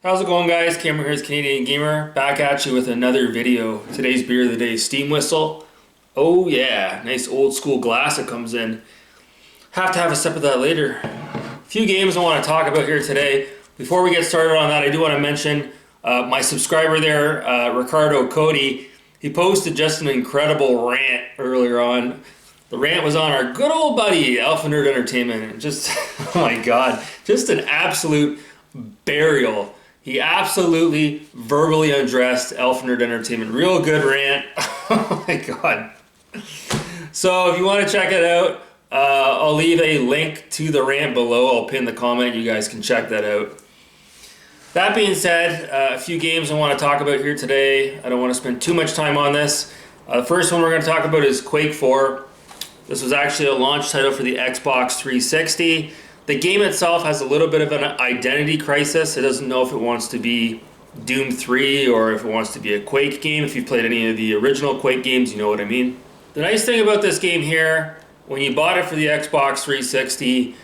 How's it going, guys? Cameron here is Canadian Gamer, back at you with another video. Today's beer of the day, Steam Whistle. Oh yeah, nice old school glass it comes in. Have to have a sip of that later. A few games I want to talk about here today. Before we get started on that, I do want to mention my subscriber there, Ricardo Cody. He posted just an incredible rant earlier on. The rant was on our good old buddy, Alpha Nerd Entertainment. Just, oh my god, just an absolute burial. He absolutely verbally undressed Alpha Nerd Entertainment. Real good rant. Oh my god. So if you want to check it out, I'll leave a link to the rant below. I'll pin the comment. You guys can check that out. That being said, a few games I want to talk about here today. I don't want to spend too much time on this. The first one we're going to talk about is Quake 4. This was actually a launch title for the Xbox 360. The game itself has a little bit of an identity crisis. It doesn't know if it wants to be Doom 3 or if it wants to be a Quake game. If you've played any of the original Quake games, you know what I mean. The nice thing about this game here, when you bought it for the Xbox 360,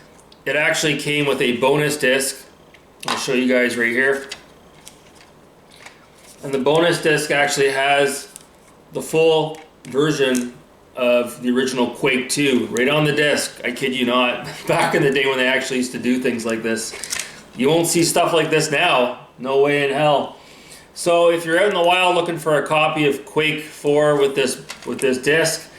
it actually came with a bonus disc. I'll show you guys right here. And the bonus disc actually has the full version of the original Quake 2 right on the disc. I kid you not. Back in the day when they actually used to do things like this. You won't see stuff like this now. No way in hell. So if you're out in the wild looking for a copy of Quake 4 with this disc,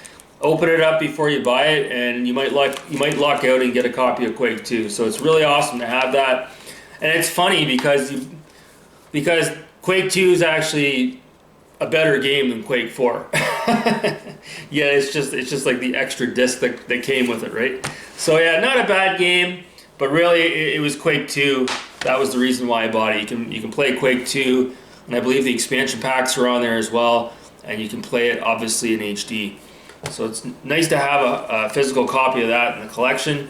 open it up before you buy it, and you might luck out and get a copy of Quake 2. So it's really awesome to have that. And it's funny because Quake 2 is actually a better game than Quake 4. Yeah, it's just like the extra disc that came with it, right? So yeah, not a bad game, but really it was Quake 2. That was the reason why I bought it. You can play Quake 2, and I believe the expansion packs are on there as well, and you can play it obviously in HD. So it's nice to have a physical copy of that in the collection.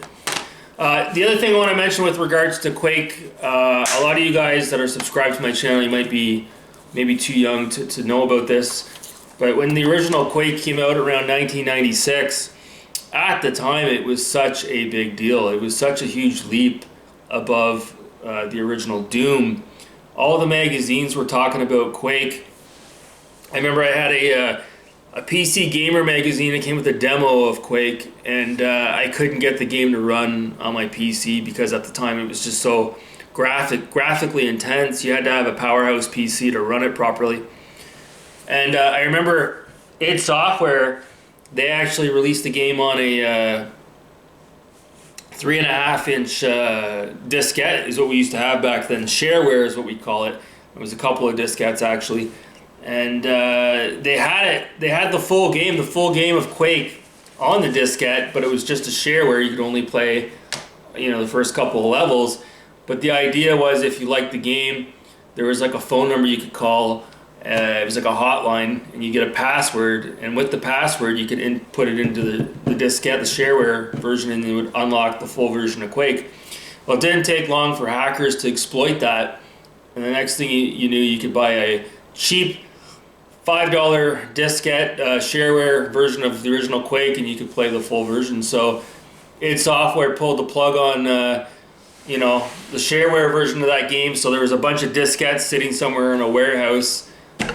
The other thing I want to mention with regards to Quake, a lot of you guys that are subscribed to my channel, you might be maybe too young to know about this, but when the original Quake came out around 1996, at the time it was such a big deal. It was such a huge leap above the original Doom. All the magazines were talking about Quake. I remember I had a PC Gamer magazine that came with a demo of Quake, and I couldn't get the game to run on my PC because at the time it was just so graphically intense. You had to have a powerhouse PC to run it properly. And I remember id Software, they actually released the game on a 3.5-inch diskette is what we used to have back then. Shareware is what we call it. It was a couple of diskettes actually. And they had the full game of Quake on the diskette, but it was just a shareware. You could only play, the first couple of levels. But the idea was if you liked the game, there was like a phone number you could call. It was like a hotline, and you get a password, and with the password you could put it into the diskette, the shareware version, and it would unlock the full version of Quake. Well, it didn't take long for hackers to exploit that, and the next thing you knew, you could buy a cheap $5 diskette shareware version of the original Quake, and you could play the full version. So id Software pulled the plug on the shareware version of that game, so there was a bunch of diskettes sitting somewhere in a warehouse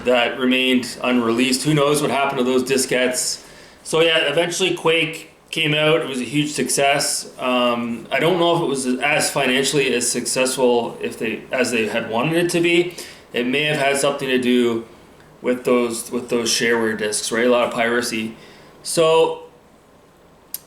that remained unreleased. Who knows what happened to those diskettes? So yeah, eventually Quake came out. It was a huge success. I don't know if it was as financially as successful as they had wanted it to be. It may have had something to do with those shareware discs, right? A lot of piracy. So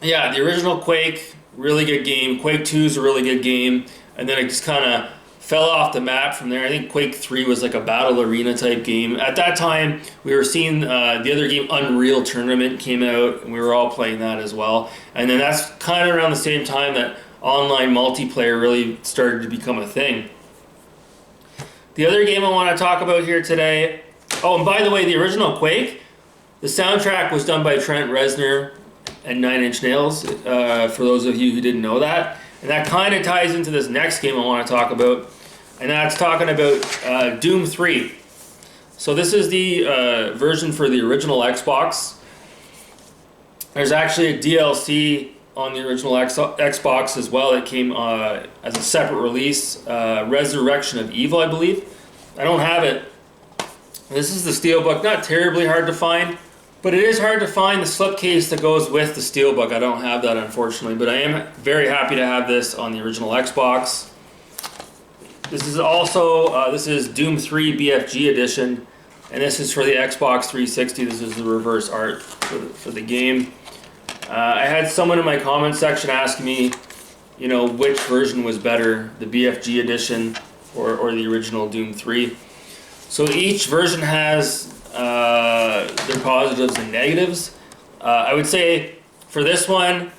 yeah, the original Quake, really good game. Quake 2 is a really good game, and then it just kind of fell off the map from there. I think Quake 3 was like a battle arena type game. At that time, we were seeing the other game, Unreal Tournament, came out, and we were all playing that as well. And then that's kind of around the same time that online multiplayer really started to become a thing. The other game I want to talk about here today, oh, and by the way, the original Quake, the soundtrack was done by Trent Reznor and Nine Inch Nails, for those of you who didn't know that. And that kind of ties into this next game I want to talk about, and that's talking about Doom 3. So this is the version for the original Xbox. There's actually a DLC on the original Xbox as well. It came as a separate release, Resurrection of Evil, I believe. I don't have it. This is the Steelbook, not terribly hard to find, but it is hard to find the slipcase that goes with the Steelbook. I don't have that, unfortunately, but I am very happy to have this on the original Xbox. This is also, this is Doom 3 BFG edition, and this is for the Xbox 360. This is the reverse art for the game. I had someone in my comment section ask me, you know, which version was better, the BFG edition or the original Doom 3. So each version has their positives and negatives. I would say for this one,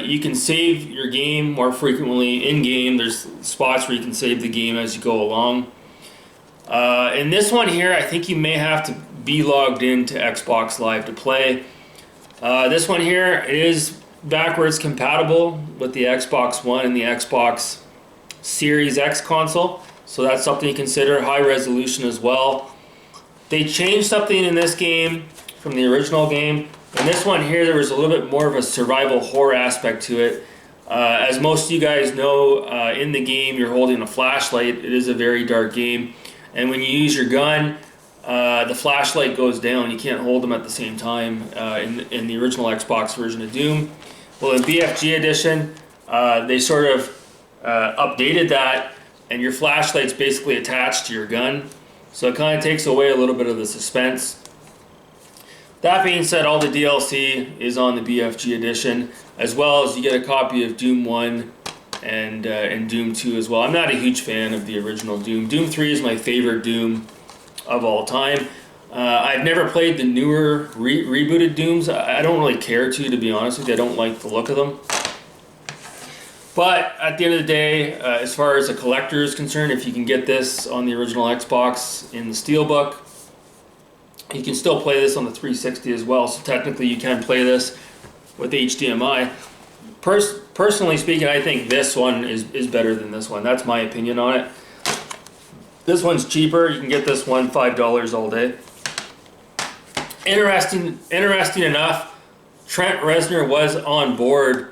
you can save your game more frequently in-game. There's spots where you can save the game as you go along. In this one here, I think you may have to be logged into Xbox Live to play. This one here, it is backwards compatible with the Xbox One and the Xbox Series X console, so that's something to consider. High resolution as well. They changed something in this game from the original game. In this one here, there was a little bit more of a survival horror aspect to it. As most of you guys know, in the game you're holding a flashlight. It is a very dark game, and when you use your gun, the flashlight goes down. You can't hold them at the same time in the original Xbox version of Doom. Well, in BFG edition, they sort of updated that, and your flashlight's basically attached to your gun, so it kind of takes away a little bit of the suspense. That being said, all the DLC is on the BFG edition, as well as you get a copy of Doom 1 and Doom 2 as well. I'm not a huge fan of the original Doom. Doom 3 is my favorite Doom of all time. I've never played the newer rebooted Dooms. I don't really care to be honest with you. I don't like the look of them. But at the end of the day, as far as a collector is concerned, if you can get this on the original Xbox in the Steelbook, you can still play this on the 360 as well. So technically you can play this with HDMI. Personally speaking, I think this one is better than this one. That's my opinion on it. This one's cheaper. You can get this one $5 all day. Interesting enough, Trent Reznor was on board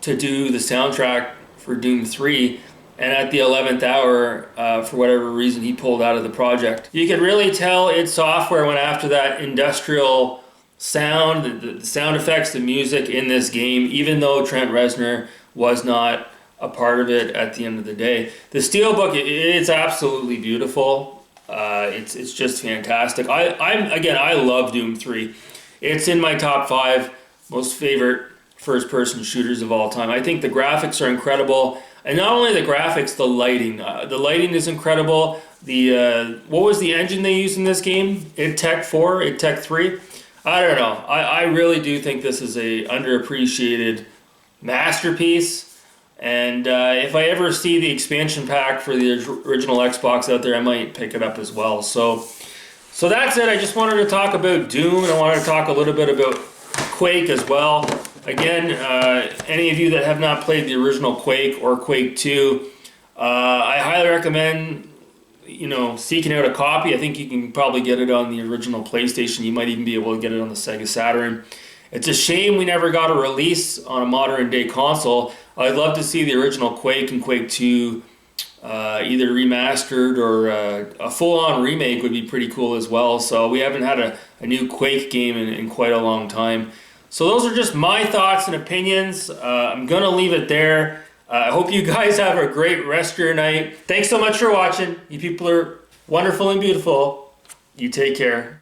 to do the soundtrack for Doom 3, and at the 11th hour, for whatever reason, he pulled out of the project. You can really tell id Software went after that industrial sound, the sound effects, the music in this game, even though Trent Reznor was not a part of it at the end of the day. The Steelbook, it's absolutely beautiful. It's just fantastic. I love Doom 3. It's in my top 5 most favorite first-person shooters of all time. I think the graphics are incredible, and not only the graphics, the lighting. The lighting is incredible. What was the engine they used in this game? id Tech 4, id Tech 3. I don't know. I really do think this is a underappreciated masterpiece. And if I ever see the expansion pack for the original Xbox out there, I might pick it up as well. So that's it. I just wanted to talk about Doom, and I wanted to talk a little bit about Quake as well. Again, any of you that have not played the original Quake or Quake 2, I highly recommend, seeking out a copy. I think you can probably get it on the original PlayStation. You might even be able to get it on the Sega Saturn. It's a shame we never got a release on a modern day console. I'd love to see the original Quake and Quake 2 either remastered or a full-on remake would be pretty cool as well. So we haven't had a new Quake game in quite a long time. So those are just my thoughts and opinions. I'm going to leave it there. I hope you guys have a great rest of your night. Thanks so much for watching. You people are wonderful and beautiful. You take care.